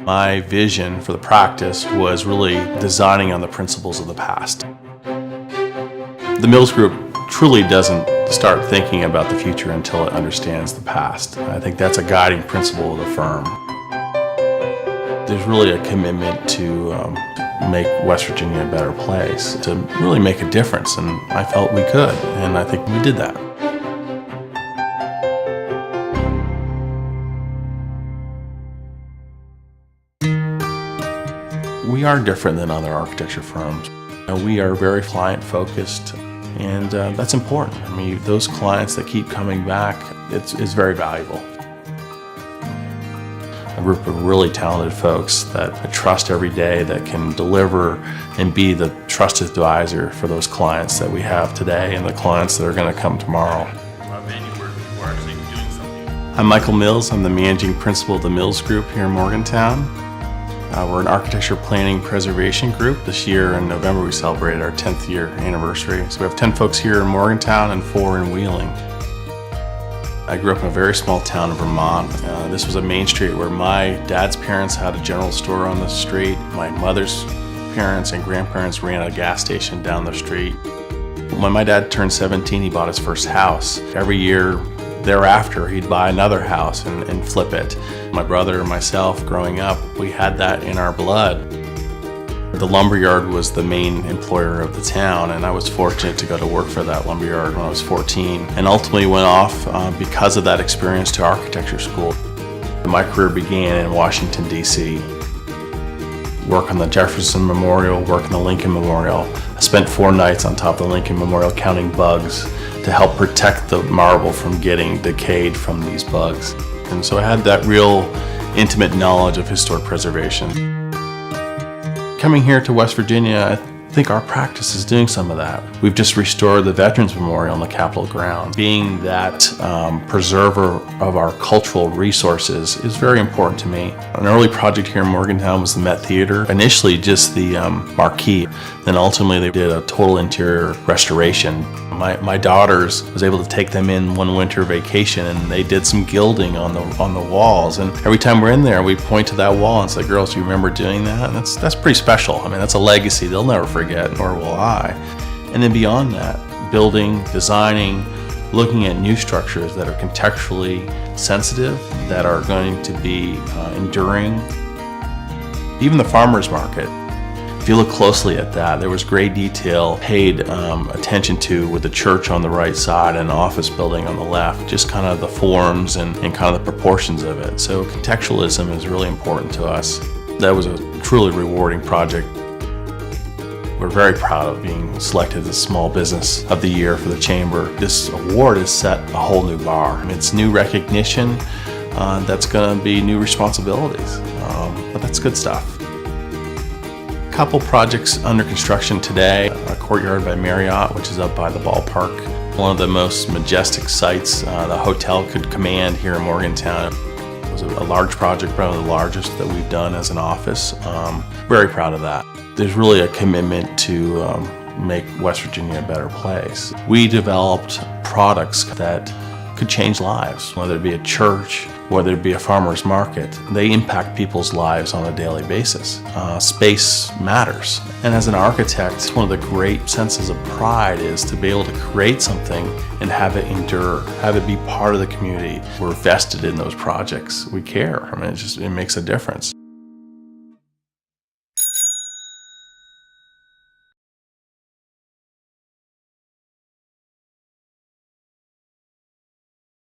My vision for the practice was really designing on the principles of the past. The Mills Group truly doesn't start thinking about the future until it understands the past. I think that's a guiding principle of the firm. There's really a commitment to make West Virginia a better place, to really make a difference, and I felt we could, and I think we did that. We are different than other architecture firms. We are very client-focused, and that's important. I mean, those clients that keep coming back, it's very valuable. A group of really talented folks that I trust every day, that can deliver and be the trusted advisor for those clients that we have today and the clients that are going to come tomorrow. I'm Michael Mills. I'm the managing principal of the Mills Group here in Morgantown. We're an architecture planning preservation group. This year in November we celebrated our 10th year anniversary. So we have 10 folks here in Morgantown and 4 in Wheeling. I grew up in a very small town in Vermont. This was a main street where my dad's parents had a general store on the street. My mother's parents and grandparents ran a gas station down the street. When my dad turned 17, he bought his first house. Every year thereafter, he'd buy another house and flip it. My brother and myself, growing up, we had that in our blood. The lumberyard was the main employer of the town, and I was fortunate to go to work for that lumberyard when I was 14, and ultimately went off because of that experience to architecture school. My career began in Washington, D.C. Work on the Jefferson Memorial, work on the Lincoln Memorial. I spent 4 nights on top of the Lincoln Memorial counting bugs to help protect the marble from getting decayed from these bugs. And so I had that real intimate knowledge of historic preservation. Coming here to West Virginia, I think our practice is doing some of that. We've just restored the Veterans Memorial on the Capitol grounds. Being that preserver of our cultural resources is very important to me. An early project here in Morgantown was the Met Theater. Initially just the marquee, then ultimately they did a total interior restoration. My daughters was able to take them in one winter vacation, and they did some gilding on the walls. And every time we're in there, we point to that wall and say, "Girls, do you remember doing that?" And that's pretty special. I mean, that's a legacy they'll never forget, nor will I. And then beyond that, building, designing, looking at new structures that are contextually sensitive, that are going to be enduring. Even the farmers market. If you look closely at that, there was great detail paid attention to with the church on the right side and an office building on the left, just kind of the forms and kind of the proportions of it. So contextualism is really important to us. That was a truly rewarding project. We're very proud of being selected as Small Business of the Year for the Chamber. This award has set a whole new bar. It's new recognition, that's going to be new responsibilities, but that's good stuff. Couple projects under construction today. A Courtyard by Marriott, which is up by the ballpark. One of the most majestic sights the hotel could command here in Morgantown. It was a large project, probably the largest that we've done as an office. Very proud of that. There's really a commitment to make West Virginia a better place. We developed products that could change lives, whether it be a church, whether it be a farmer's market. They impact people's lives on a daily basis. Space matters. And as an architect, one of the great senses of pride is to be able to create something and have it endure, have it be part of the community. We're vested in those projects. We care. I mean, it makes a difference.